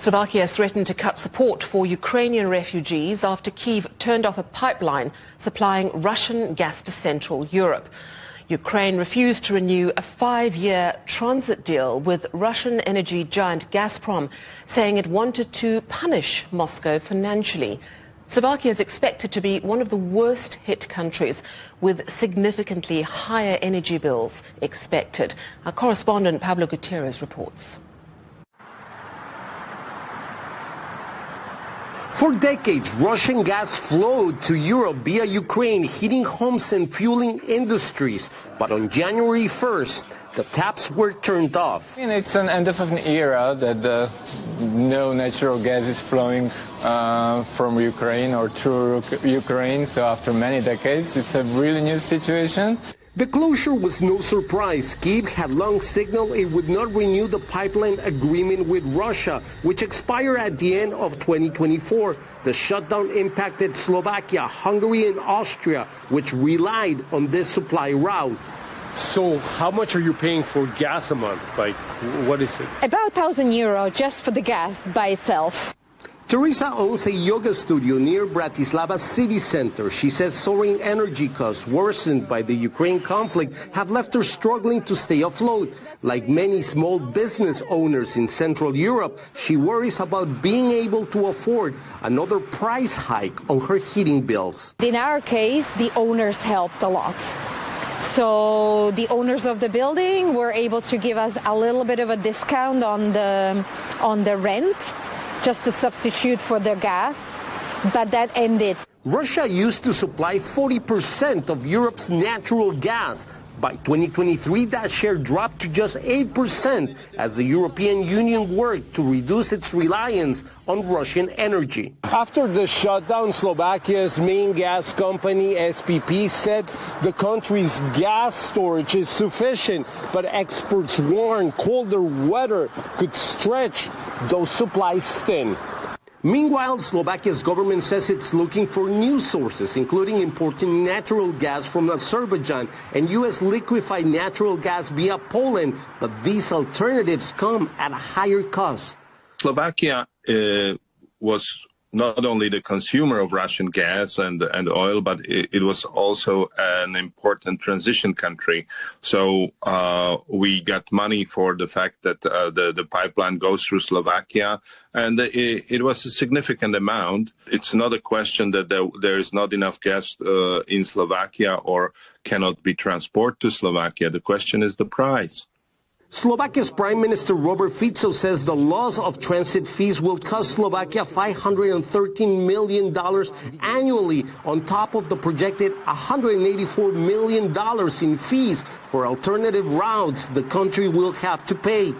Slovakia has threatened to cut support for Ukrainian refugees after Kyiv turned off a pipeline supplying Russian gas to Central Europe. Ukraine refused to renew a 5-year transit deal with Russian energy giant Gazprom, saying it wanted to punish Moscow financially. Slovakia is expected to be one of the worst hit countries, with significantly higher energy bills expected. Our correspondent Pablo Gutierrez reports. For decades, Russian gas flowed to Europe via Ukraine, heating homes and fueling industries. But on January 1st, the taps were turned off. It's an end of an era that no natural gas is flowing from Ukraine or through Ukraine. So after many decades, it's a really new situation. The closure was no surprise. Kyiv had long signaled it would not renew the pipeline agreement with Russia, which expired at the end of 2024. The shutdown impacted Slovakia, Hungary and Austria, which relied on this supply route. So how much are you paying for gas a month? Like, what is it? About €1,000 just for the gas by itself. Tereza owns a yoga studio near Bratislava city center. She says soaring energy costs worsened by the Ukraine conflict have left her struggling to stay afloat. Like many small business owners in Central Europe, she worries about being able to afford another price hike on her heating bills. In our case, the owners helped a lot. So the owners of the building were able to give us a little bit of a discount on the rent, just to substitute for their gas, but that ended. Russia used to supply 40% of Europe's natural gas. By 2023, that share dropped to just 8% as the European Union worked to reduce its reliance on Russian energy. After the shutdown, Slovakia's main gas company, SPP, said the country's gas storage is sufficient, but experts warn colder weather could stretch those supplies thin. Meanwhile, Slovakia's government says it's looking for new sources, including importing natural gas from Azerbaijan and U.S. liquefied natural gas via Poland, but these alternatives come at a higher cost. Slovakia was not only the consumer of Russian gas and oil, but it was also an important transition country. So we got money for the fact that the pipeline goes through Slovakia, and it was a significant amount. It's not a question that there is not enough gas in Slovakia or cannot be transported to Slovakia. The question is the price. Slovakia's Prime Minister Robert Fico says the loss of transit fees will cost Slovakia $513 million annually, on top of the projected $184 million in fees for alternative routes the country will have to pay.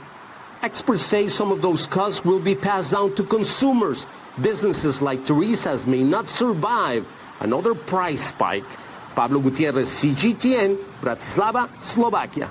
Experts say some of those costs will be passed down to consumers. Businesses like Tereza's may not survive another price spike. Pablo Gutierrez, CGTN, Bratislava, Slovakia.